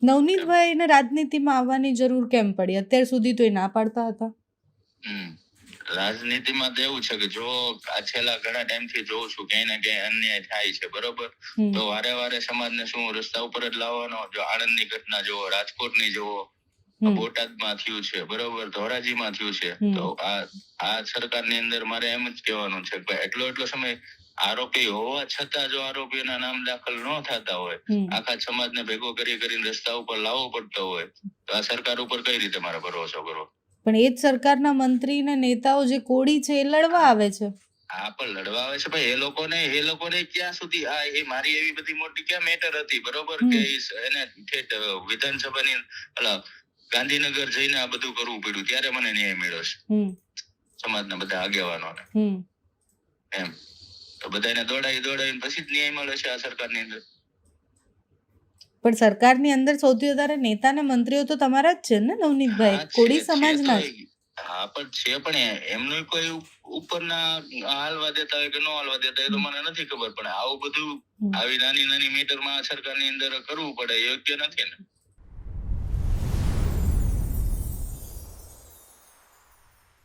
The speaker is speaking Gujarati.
નવનીતભાઈને રાજનીતિમાં આવવાની જરૂર કેમ પડી? અત્યાર સુધી તો એ ના પાડતા હતા. રાજનીતિમાં તો એવું છે કે જો આ છેલ્લા ઘણા ટાઈમથી જોઉં છું ક્યાંય ને ક્યાંય અન્યાય થાય છે, બરોબર, તો વારે વારે સમાજને શું રસ્તા ઉપર જ લાવવાનો? જો આણંદની ઘટના જુઓ, રાજકોટની જુઓ, બોટાદમાં થયું છે, બરોબર, ધોરાજીમાં થયું છે, તો આ સરકારની અંદર મારે એમ જ કહેવાનું છે કે એટલો સમય આરોપી હોવા છતાં જો આરોપીના નામ દાખલ ન થતા હોય, આખા સમાજને ભેગો કરીને રસ્તા ઉપર લાવવો પડતો હોય, તો આ સરકાર ઉપર કઈ રીતે મારે ભરોસો કરવો? પણ એ જ સરકારના મંત્રી ને નેતાઓ જે કોળી છે એ લડવા આવે છે. હા, પણ લડવા આવે છે ભાઈ, એ લોકોને ક્યાં સુધી એ મારી એવી બધી મોટી ક્યાં મેટર હતી, બરોબર, કે એને વિધાનસભાની ગાંધીનગર જઈને આ બધું કરવું પડ્યું ત્યારે મને ન્યાય મળ્યો છે સમાજના બધા આગેવાનોને. એમ તો બધાને દોડાવીને પછી જ ન્યાય મળે છે આ સરકારની અંદર. પણ સરકારની અંદર સૌથી વધારે નેતા ને મંત્રીઓ તો તમારા જ છે ને નવનીતભાઈ, કોળી સમાજના જ. હા, પણ છે, પણ એમનું કોઈ ઉપરના હાલવા દેતા હોય કે ન હાલવા દેતા હોય તો મને નથી ખબર, પણ આવું બધું આવી નાની મેટરમાં સરકારની અંદર કરવું પડે યોગ્ય નથી ને.